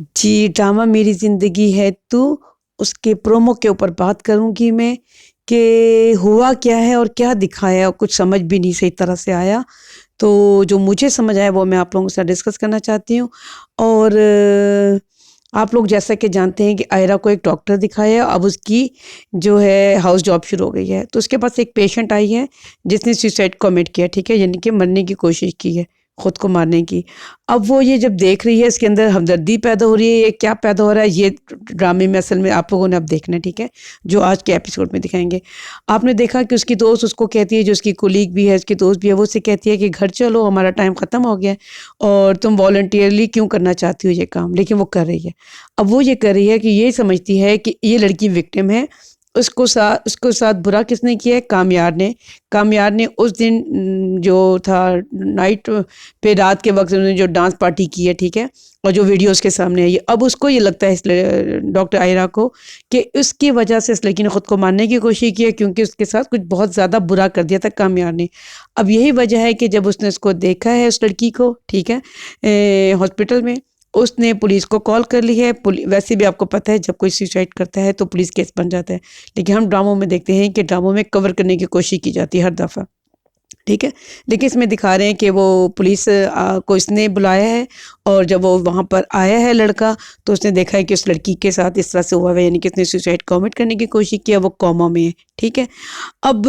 जी, drama मेरी ज़िंदगी है तू, उसके प्रोमो के ऊपर बात करूँगी मैं कि हुआ क्या है और क्या दिखाया, कुछ समझ भी नहीं सही तरह से आया। तो जो मुझे समझ आया वो मैं आप लोगों के साथ डिस्कस करना चाहती हूँ। और आप लोग जैसा कि जानते हैं कि आयरा को एक डॉक्टर दिखाया, अब उसकी जो है हाउस जॉब शुरू हो गई है। तो उसके पास एक पेशेंट आई है जिसने सुसाइड कमिट किया, ठीक है? यानी कि मरने की कोशिश की है, खुद को मारने की। अब वो ये जब देख रही है, इसके अंदर हमदर्दी पैदा हो रही है, ये क्या पैदा हो रहा है, ये ड्रामे में असल में आप लोगों ने अब देखना है, ठीक है? जो आज के एपिसोड में दिखाएँगे। आपने देखा कि उसकी दोस्त उसको कहती है, जो उसकी कोलीग भी है, उसकी दोस्त भी है, वो उससे कहती है कि घर चलो, हमारा टाइम ख़त्म हो गया है और तुम वॉलंटियरली क्यों करना चाहती हो ये काम? लेकिन वो कर रही है। अब वो ये कर रही है कि ये समझती है कि ये लड़की विक्टिम है, उसको साथ बुरा किसने किया है? कामयार ने। कामयार ने उस दिन जो था नाइट पे, रात के वक़्त उन्होंने जो डांस पार्टी की है, ठीक है? और जो वीडियो उसके सामने आई है, अब उसको ये लगता है, इस डॉक्टर आयरा को, कि उसकी वजह से इस लड़की ने खुद को मारने की कोशिश की है, क्योंकि उसके साथ कुछ बहुत ज़्यादा बुरा कर दिया था कामयार ने। अब यही वजह है कि जब उसने उसको देखा है, उस लड़की को, ठीक है, हॉस्पिटल में, उसने पुलिस को कॉल कर ली है। वैसे भी आपको पता है जब कोई सुसाइड करता है तो पुलिस केस बन जाता है। लेकिन हम ड्रामों में देखते हैं कि ड्रामों में कवर करने की कोशिश की जाती है हर दफ़ा, ठीक है? लेकिन इसमें दिखा रहे हैं कि वो पुलिस को इसने बुलाया है, और जब वो वहाँ पर आया है लड़का, तो उसने देखा है कि उस लड़की के साथ इस तरह से हुआ है, यानी कि उसने सुसाइड कमिट करने की कोशिश की है, वो कोमा में है, ठीक है? अब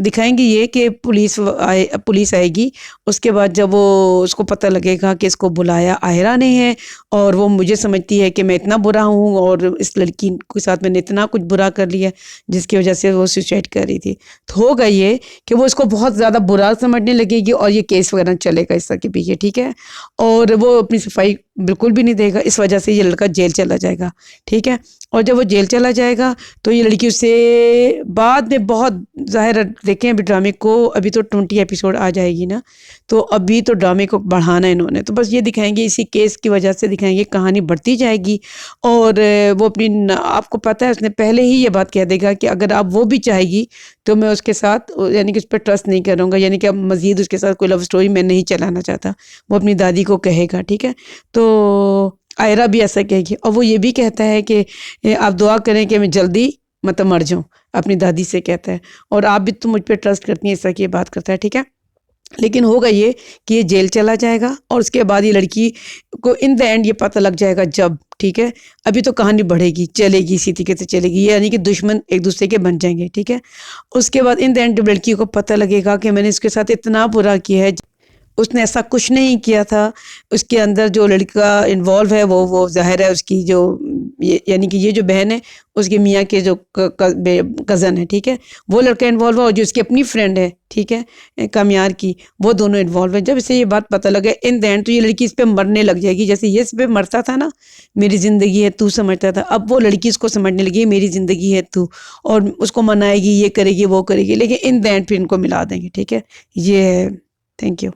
दिखाएँगे ये कि पुलिस आएगी, उसके बाद जब वो उसको पता लगेगा कि इसको बुलाया आयरा ने है, और वो मुझे समझती है कि मैं इतना बुरा हूँ और इस लड़की के साथ मैंने इतना कुछ बुरा कर लिया, जिसकी वजह से वो सुसाइड कर रही थी। तो होगा ये कि वो इसको बहुत ज़्यादा बुरा समझने लगेगी और ये केस वगैरह चलेगा इस तरह के पीछे, ठीक है? और वो अपनी सफाई बिल्कुल भी नहीं देगा, इस वजह से ये लड़का जेल चला जाएगा, ठीक है? और जब वो जेल चला जाएगा तो ये लड़की उससे बाद में बहुत, ज़ाहिर है देखें अभी ड्रामे को, अभी तो 20 एपिसोड आ जाएगी ना, तो अभी तो ड्रामे को बढ़ाना है इन्होंने, तो बस ये दिखाएँगे, इसी केस की वजह से दिखाएँगे, कहानी बढ़ती जाएगी। और वो अपनी आपको पता है उसने पहले ही ये बात कह देगा कि अगर आप वो भी चाहेगी तो मैं उसके साथ, यानी कि उस पर ट्रस्ट नहीं करूँगा, यानी कि अब मज़ीद उसके साथ कोई लव स्टोरी मैं नहीं चलाना चाहता। वो अपनी दादी को कहेगा, ठीक है? तो आयरा भी ऐसा कहेगी, और वो ये भी कहता है कि आप दुआ करें कि मैं जल्दी मतलब मर जाऊँ, अपनी दादी से कहता है, और आप भी तो मुझ पे ट्रस्ट करती हैं, इस तरह की ये बात करता है, ठीक है? लेकिन होगा ये कि ये जेल चला जाएगा, और उसके बाद ये लड़की को इन द एंड ये पता लग जाएगा जब, ठीक है? अभी तो कहानी बढ़ेगी, चलेगी, इसी तरीके से चलेगी, ये यानी कि दुश्मन एक दूसरे के बन जाएंगे, ठीक है? उसके बाद इन द एंड जब लड़की को पता लगेगा कि मैंने इसके साथ इतना बुरा किया है, उसने ऐसा कुछ नहीं किया था, उसके अंदर जो लड़का इन्वॉल्व है वो ज़ाहिर है उसकी जो, ये यानी कि ये जो बहन है उसके मियाँ के जो कज़न है, ठीक है? वो लड़का इन्वॉल्व है, और जो उसकी अपनी फ्रेंड है, ठीक है, कामयार की, वो दोनों इन्वॉल्व है। जब इसे ये बात पता लगे इन द एंड, तो ये लड़की इस पे मरने लग जाएगी, जैसे ये इस पे मरता था ना, मेरी ज़िंदगी है तू समझता था, अब वो लड़की इसको समझने लगी मेरी ज़िंदगी है तू, और उसको मनाएगी, ये करेगी वो करेगी, लेकिन इन द एंड फिर इनको मिला देंगे, ठीक है? ये है। Thank you.